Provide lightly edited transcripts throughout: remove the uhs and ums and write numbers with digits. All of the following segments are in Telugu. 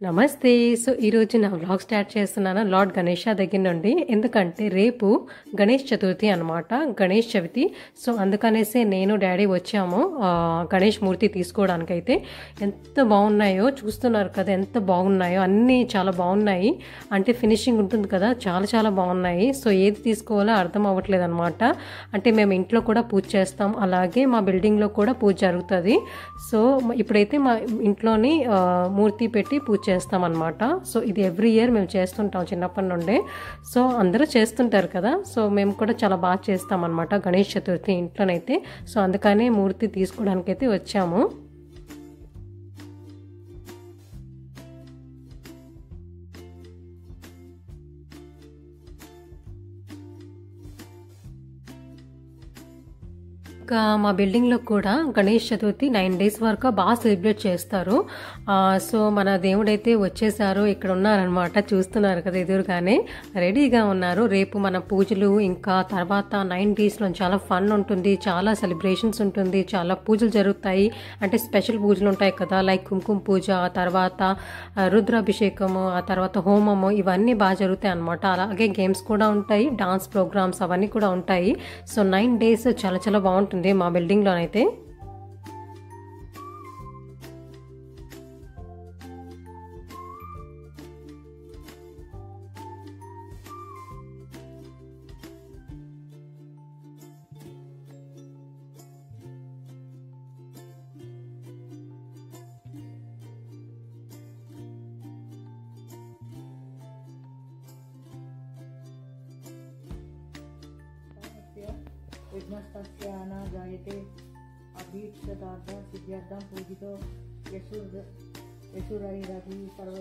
నమస్తే. సో, ఈరోజు నా వ్లాగ్ స్టార్ట్ చేస్తున్నాను లార్డ్ గణేష దగ్గర నుండి. ఎందుకంటే రేపు గణేష్ చతుర్థి అనమాట. గణేష్ చవితి. సో, అందుకనేసే నేను డాడీ వచ్చాము గణేష్ మూర్తి తీసుకోవడానికైతే. ఎంత బాగున్నాయో చూస్తున్నారు కదా, ఎంత బాగున్నాయో, అన్నీ చాలా బాగున్నాయి. అంటే ఫినిషింగ్ ఉంటుంది కదా, చాలా చాలా బాగున్నాయి. సో, ఏది తీసుకోవాలో అర్థం అవ్వట్లేదు అనమాట. అంటే మేము ఇంట్లో కూడా పూజ చేస్తాం, అలాగే మా బిల్డింగ్లో కూడా పూజ జరుగుతుంది. సో, ఇప్పుడైతే మా ఇంట్లోని మూర్తి పెట్టి పూజ చేస్తామన్నమాట. సో ఇది ఎవ్రీ ఇయర్ మేము చేస్తుంటాం చిన్నప్పటి నుండే. సో అందరూ చేస్తుంటారు కదా, సో మేము కూడా చాలా బాగా చేస్తామన్నమాట గణేష్ చతుర్థి ఇంట్లోనైతే. సో అందుకనే మూర్తి తీసుకోవడానికైతే వచ్చాము. ఇంకా మా బిల్డింగ్లో కూడా గణేష్ చతుర్థి 9 days వరకు బాగా సెలబ్రేట్ చేస్తారు. సో మన దేవుడైతే వచ్చేసారు, ఇక్కడ ఉన్నారనమాట. చూస్తున్నారు కదా, ఎదురుగానే రెడీగా ఉన్నారు. రేపు మన పూజలు, ఇంకా తర్వాత 9 daysలో చాలా ఫన్ ఉంటుంది, చాలా సెలబ్రేషన్స్ ఉంటుంది, చాలా పూజలు జరుగుతాయి. అంటే స్పెషల్ పూజలు ఉంటాయి కదా, లైక్ కుంకుమ పూజ, ఆ తర్వాత రుద్రాభిషేకము, ఆ తర్వాత హోమము, ఇవన్నీ బాగా జరుగుతాయి అనమాట. అలాగే గేమ్స్ కూడా ఉంటాయి, డాన్స్ ప్రోగ్రామ్స్ అవన్నీ కూడా ఉంటాయి. సో 9 days చాలా చాలా బాగుంటుంది మా బిల్డింగ్లోనైతే. विघ्नस्तस्य न जायते अभीप्सितार्थं सिद्ध्यर्थं पूजितो यशुरैरपि सर्व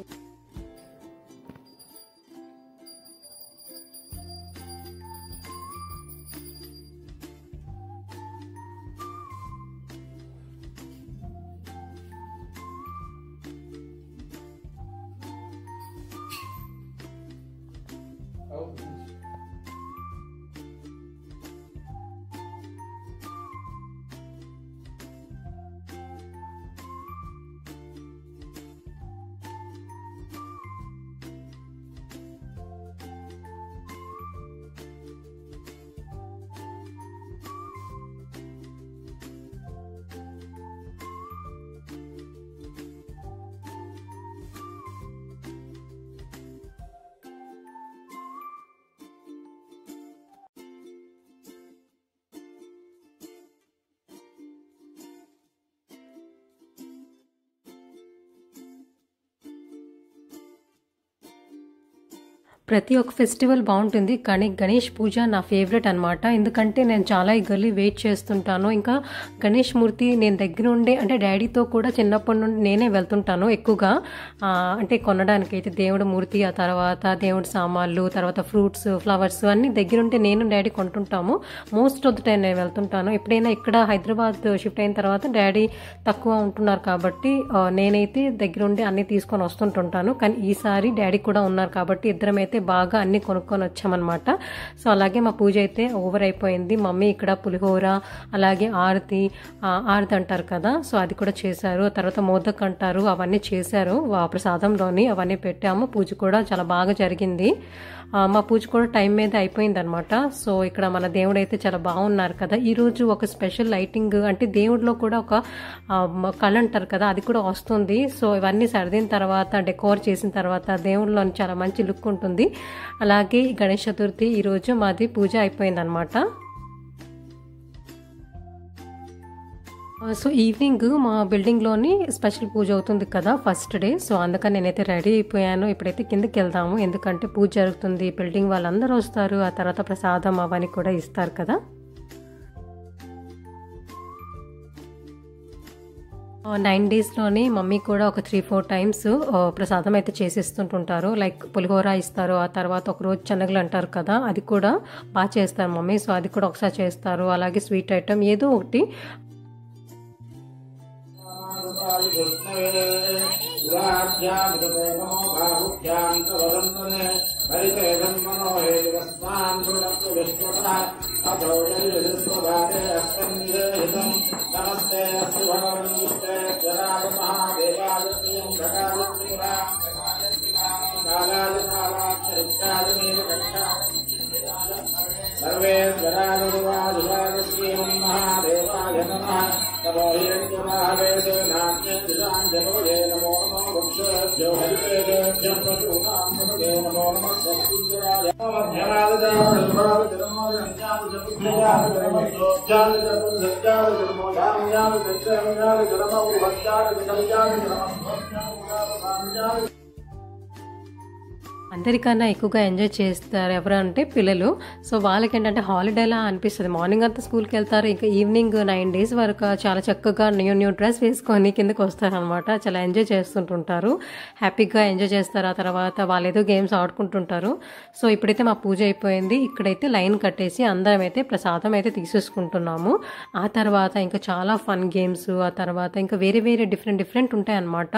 ప్రతి ఒక్క ఫెస్టివల్ బాగుంటుంది, కానీ గణేష్ పూజ నా ఫేవరెట్ అనమాట. ఎందుకంటే నేను చాలా ఈగర్లీ వెయిట్ చేస్తుంటాను. ఇంకా గణేష్ మూర్తి నేను దగ్గర ఉండే, అంటే డాడీతో కూడా చిన్నప్పటి నుండి నేనే వెళ్తుంటాను ఎక్కువగా. అంటే కొనడానికి అయితే దేవుడు మూర్తి, ఆ తర్వాత దేవుడి సామాన్లు, తర్వాత ఫ్రూట్స్, ఫ్లవర్స్ అన్నీ దగ్గరుంటే నేను డాడీ కొంటుంటాము. మోస్ట్ ఆఫ్ ద టైం నేను వెళ్తుంటాను. ఎప్పుడైనా ఇక్కడ హైదరాబాద్ షిఫ్ట్ అయిన తర్వాత డాడీ తక్కువ ఉంటున్నారు కాబట్టి నేనైతే దగ్గరుండి అన్నీ తీసుకొని వస్తుంటుంటాను. కానీ ఈసారి డాడీ కూడా ఉన్నారు కాబట్టి ఇద్దరం అయితే బాగా అన్ని కొనుక్కొని వచ్చామన్నమాట. సో అలాగే మా పూజ అయితే ఓవర్ అయిపోయింది. మమ్మీ ఇక్కడ పులిహోర, అలాగే ఆరతి అంటారు కదా, సో అది కూడా చేశారు. తర్వాత మోదక్ అంటారు, అవన్నీ చేశారు ప్రసాదంలోని, అవన్నీ పెట్టాము. పూజ కూడా చాలా బాగా జరిగింది. మా పూజ కూడా టైం మీద అయిపోయింది అనమాట. సో ఇక్కడ మన దేవుడు అయితే చాలా బాగున్నారు కదా. ఈరోజు ఒక స్పెషల్ లైటింగ్, అంటే దేవుడిలో కూడా ఒక కళ అంటారు కదా, అది కూడా వస్తుంది. సో ఇవన్నీ సర్దిన తర్వాత, డెకోర్ చేసిన తర్వాత దేవుడిలో చాలా మంచి లుక్ ఉంటుంది. అలాగే గణేష్ చతుర్థి ఈరోజు మాది పూజ అయిపోయింది అనమాట. సో ఈవినింగ్ మా బిల్డింగ్లోని స్పెషల్ పూజ అవుతుంది కదా, ఫస్ట్ డే. సో అందుకని నేనైతే రెడీ అయిపోయాను. ఇప్పుడైతే కిందకి వెళ్దాము, ఎందుకంటే పూజ జరుగుతుంది, బిల్డింగ్ వాళ్ళందరూ వస్తారు, ఆ తర్వాత ప్రసాదం అవన్నీ కూడా ఇస్తారు కదా. 9 daysలోని మమ్మీ కూడా ఒక 3-4 times ప్రసాదం అయితే చేసిస్తుంటుంటారు. లైక్ పులిహోర ఇస్తారు, ఆ తర్వాత ఒకరోజు శనగలు అంటారు కదా, అది కూడా బాగా చేస్తారు మమ్మీ. సో అది కూడా ఒకసారి చేస్తారు. అలాగే స్వీట్ ఐటమ్ ఏదో ఒకటి. नमस्ते सर्वेश्वरानुवादिवादस्यै महादेवाय नमः नमो हिरण्यमावेशनान्यदिलाञ्जनोये नमो नमो वंशेभ्यो हरितेभ्यो पशूनां नमो नमो नमः सत्पुञ्जराय అందరికన్నా ఎక్కువగా ఎంజాయ్ చేస్తారు ఎవరు అంటే పిల్లలు. సో వాళ్ళకి ఏంటంటే హాలిడేలా అనిపిస్తుంది. మార్నింగ్ అంతా స్కూల్కి వెళ్తారు, ఇంకా ఈవినింగ్ 9 days వరకు చాలా చక్కగా న్యూ డ్రెస్ వేసుకొని కిందకి వస్తారనమాట. చాలా ఎంజాయ్ చేస్తుంటుంటారు, హ్యాపీగా ఎంజాయ్ చేస్తారు. ఆ తర్వాత వాళ్ళు ఏదో గేమ్స్ ఆడుకుంటుంటారు. సో ఇప్పుడైతే మా పూజ అయిపోయింది. ఇక్కడైతే లైన్ కట్టేసి అందరం అయితే ప్రసాదం అయితే తీసేసుకుంటున్నాము. ఆ తర్వాత ఇంకా చాలా ఫన్ గేమ్స్, ఆ తర్వాత ఇంకా వేరే డిఫరెంట్ ఉంటాయి అన్నమాట.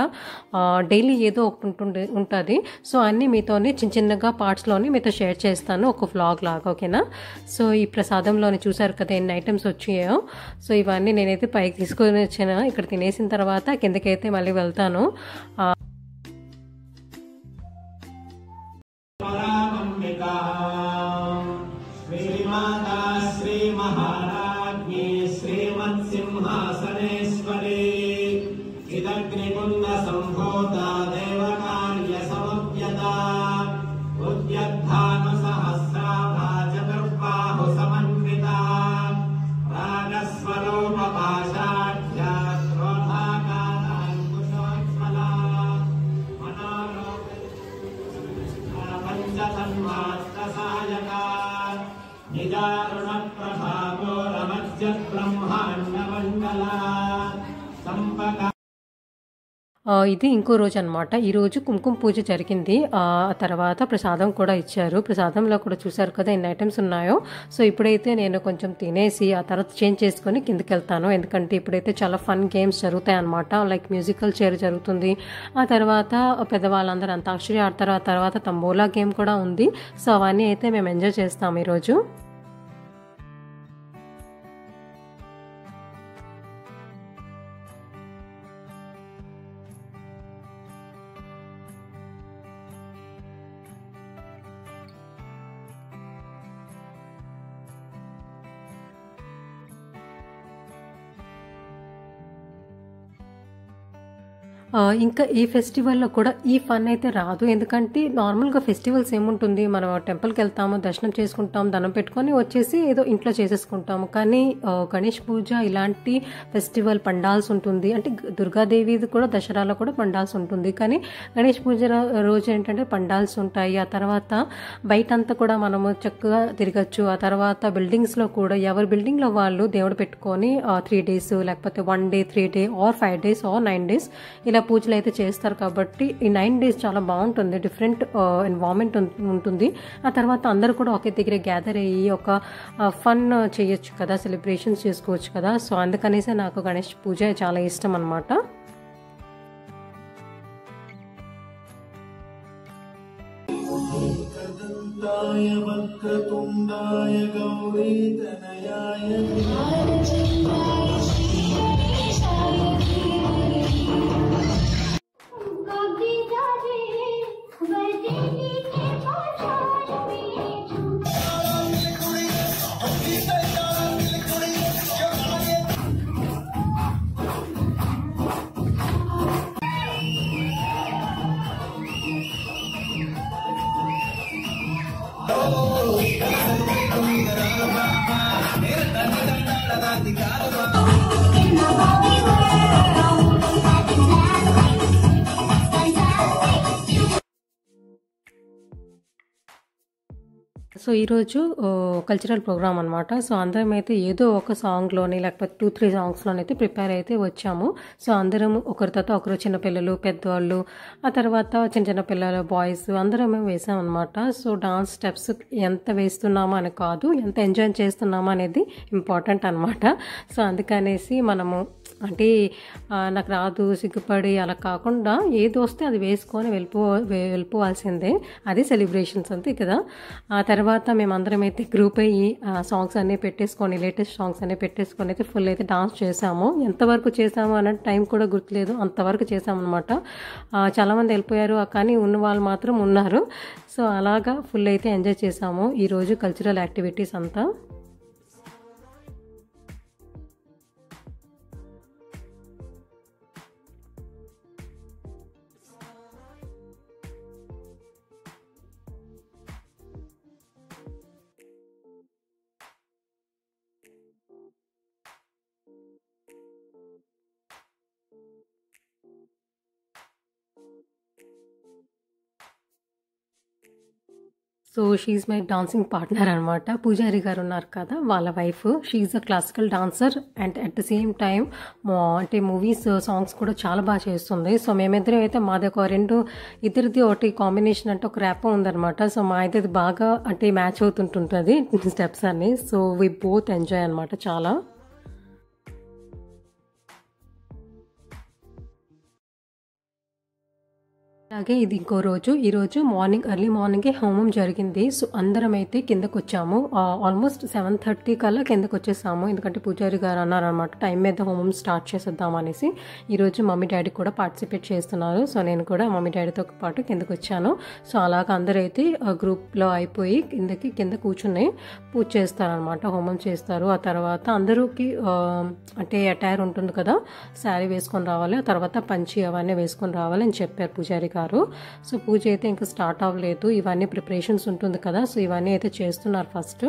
డైలీ ఏదో ఒకటి ఉంటుంది. సో అన్నీ మీతోని చిన్నగా పార్ట్స్లోని మీతో షేర్ చేస్తాను, ఒక వ్లాగ్ లాగా, ఓకేనా. సో ఈ ప్రసాదంలోని చూసారు కదా ఎన్ని ఐటమ్స్ వచ్చాయో. సో ఇవన్నీ నేనైతే పైకి తీసుకొని వచ్చాను. ఇక్కడ తినేసిన తర్వాత కిందకైతే మళ్ళీ వెళ్తాను. ఇది ఇంకో రోజు అనమాట. ఈరోజు కుంకుమ పూజ జరిగింది. ఆ తర్వాత ప్రసాదం కూడా ఇచ్చారు. ప్రసాదంలో కూడా చూసారు కదా ఎన్ని ఐటమ్స్ ఉన్నాయో. సో ఇప్పుడైతే నేను కొంచెం తినేసి ఆ తర్వాత చేంజ్ చేసుకొని కిందకి వెళ్తాను. ఎందుకంటే ఇప్పుడైతే చాలా ఫన్ గేమ్స్ జరుగుతాయి అనమాట. లైక్ మ్యూజికల్ చైర్ జరుగుతుంది. ఆ తర్వాత పెద్దవాళ్ళందరూ అంతాక్షరి ఆడతారు. ఆ తర్వాత తంబోలా గేమ్ కూడా ఉంది. సో అవన్నీ అయితే మేము ఎంజాయ్ చేస్తాము ఈరోజు. ఇంకా ఈ ఫెస్టివల్లో కూడా ఈ ఫన్ అయితే రాదు. ఎందుకంటే నార్మల్గా ఫెస్టివల్స్ ఏముంటుంది, మనం టెంపుల్కి వెళ్తాము, దర్శనం చేసుకుంటాం, దండం పెట్టుకొని వచ్చేసి ఏదో ఇంట్లో చేసేసుకుంటాము. కానీ గణేష్ పూజ ఇలాంటి ఫెస్టివల్ పండాల్స్ ఉంటుంది. అంటే దుర్గాదేవిది కూడా దసరాలో కూడా పండాల్స్ ఉంటుంది. కానీ గణేష్ పూజ రోజు ఏంటంటే పండాల్స్ ఉంటాయి. ఆ తర్వాత బయటంతా కూడా మనము చక్కగా తిరగచ్చు. ఆ తర్వాత బిల్డింగ్స్లో కూడా ఎవరి బిల్డింగ్లో వాళ్ళు దేవుడు పెట్టుకొని 3 days లేకపోతే 1 day 3 day or 5 days or 9 days ఇలా పూజలు అయితే చేస్తారు. కాబట్టి ఈ 9 days చాలా బాగుంటుంది. డిఫరెంట్ ఎన్వైరన్మెంట్ ఉంటుంది. ఆ తర్వాత అందరూ కూడా ఒకే దగ్గర గ్యాదర్ అయ్యి ఒక ఫన్ చేయొచ్చు కదా, సెలబ్రేషన్స్ చేసుకోవచ్చు కదా. సో అందుకనేసే నాకు గణేష్ పూజ చాలా ఇష్టం అన్నమాట. సో ఈరోజు కల్చరల్ ప్రోగ్రామ్ అనమాట. సో అందరం అయితే ఏదో ఒక సాంగ్లోని లేకపోతే 2-3 సాంగ్స్లోని అయితే ప్రిపేర్ అయితే వచ్చాము. సో అందరం ఒకరి తర్వాత ఒకరు, చిన్నపిల్లలు, పెద్దవాళ్ళు, ఆ తర్వాత చిన్న పిల్లలు, బాయ్స్ అందరం మేము వేసాం అనమాట. సో డాన్స్ స్టెప్స్ ఎంత వేస్తున్నామో అని కాదు, ఎంత ఎంజాయ్ చేస్తున్నామో అనేది ఇంపార్టెంట్ అనమాట. సో అందుకనేసి మనము అంటే నాకు రాదు సిగ్గుపడి అలా కాకుండా ఏది వస్తే అది వేసుకొని వెళ్ళిపోవాల్సిందే. అది సెలబ్రేషన్స్ అంతే కదా. ఆ తర్వాత మేమందరం అయితే గ్రూప్ అయ్యి సాంగ్స్ అన్నీ పెట్టేసుకొని లేటెస్ట్ సాంగ్స్ అన్నీ పెట్టేసుకొని అయితే ఫుల్ అయితే డాన్స్ చేసాము. ఎంతవరకు చేసాము అన్నట్టు టైం కూడా గుర్తులేదు, అంతవరకు చేసామన్నమాట. చాలామంది వెళ్ళిపోయారు కానీ ఉన్న వాళ్ళు మాత్రం ఉన్నారు. సో అలాగా ఫుల్ అయితే ఎంజాయ్ చేసాము ఈరోజు కల్చరల్ యాక్టివిటీస్ అంతా. So she my dancing partner అనమాట. పూజారి గారు ఉన్నారు కదా, వాళ్ళ వైఫ్. She a classical dancer and at the same time అంటే మూవీస్ సాంగ్స్ కూడా చాలా బాగా చేస్తుంది. సో మేమిద్దరం అయితే మాది ఒక ఇద్దరిది ఒకటి కాంబినేషన్ అంటే ఒక ర్యాప్ ఉందనమాట. సో మా అయితే ఇది బాగా అంటే మ్యాచ్ అవుతుంటుంది స్టెప్స్ అన్ని. సో వి బోత్ ఎంజాయ్ అనమాట చాలా. అలాగే ఇది ఇంకో రోజు. ఈరోజు ఎర్లీ మార్నింగే హోమం జరిగింది. సో అందరం అయితే కిందకు వచ్చాము. ఆల్మోస్ట్ 7:30 కల్లా కిందకు వచ్చేసాము. ఎందుకంటే పూజారి గారు అన్నారనమాట టైం మీద హోమం స్టార్ట్ చేసేద్దాం అనేసి. ఈరోజు మమ్మీ డాడీ కూడా పార్టిసిపేట్ చేస్తున్నారు. సో నేను కూడా మమ్మీ డాడీతో పాటు కిందకు వచ్చాను. సో అలాగ అందరూ అయితే గ్రూప్లో అయిపోయి కింద కూర్చుని పూజ చేస్తారనమాట, హోమం చేస్తారు. ఆ తర్వాత అందరికి అంటే అటైర్ ఉంటుంది కదా, శారీ వేసుకొని రావాలి, ఆ తర్వాత పంచి అవన్నీ వేసుకొని రావాలి అని చెప్పారు పూజారి గారు. సో పూజ అయితే ఇంకా స్టార్ట్ అవ్వలేదు, ఇవన్నీ ప్రిపరేషన్స్ ఉంటుంది కదా. సో ఇవన్నీ అయితే చేస్తున్నారు ఫస్ట్.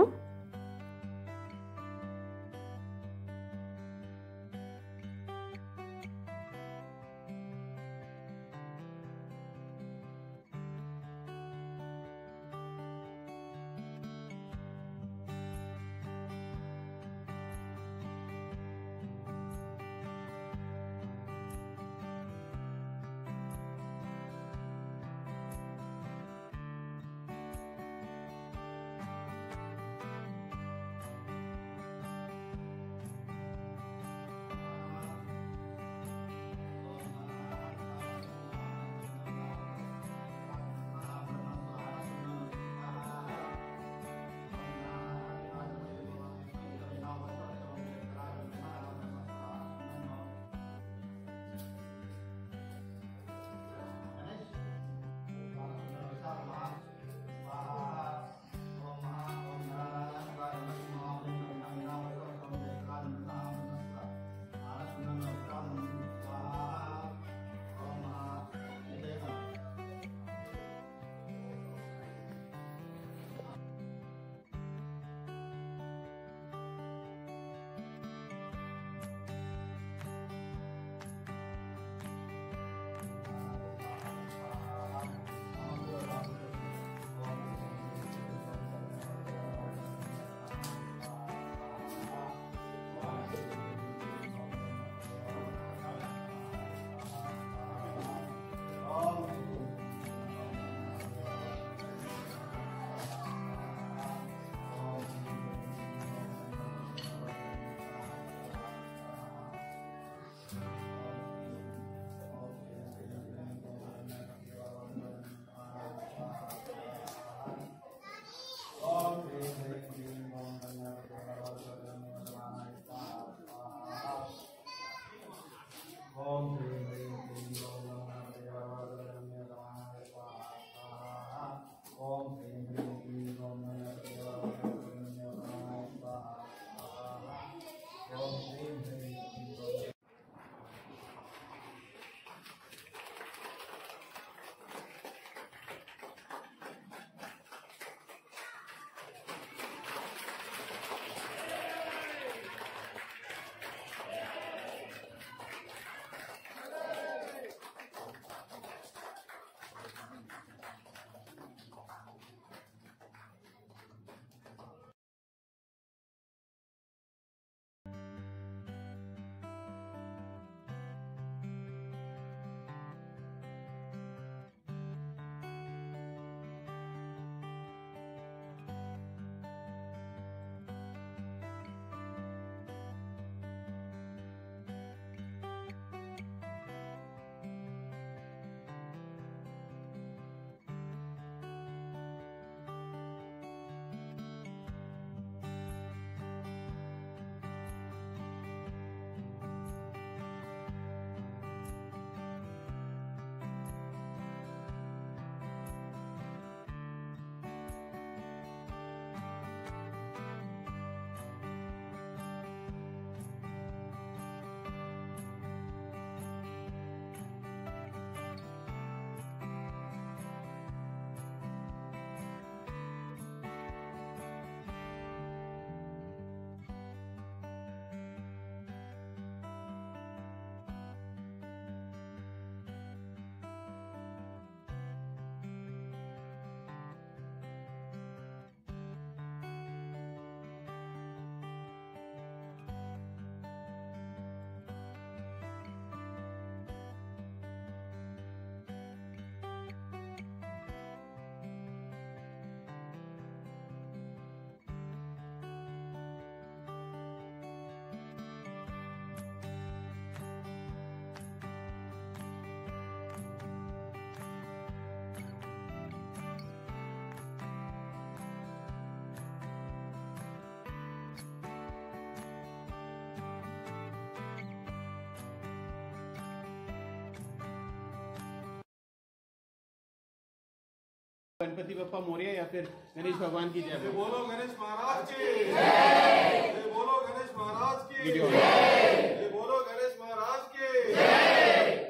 गणपति बप्पा मोरया या फिर गणेश भगवान की जय बोलो गणेश महाराज की जय, बोलो गणेश महाराज की जय, बोलो गणेश महाराज की जय।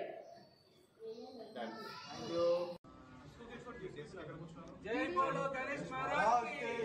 जय बोलो गणेश महाराज की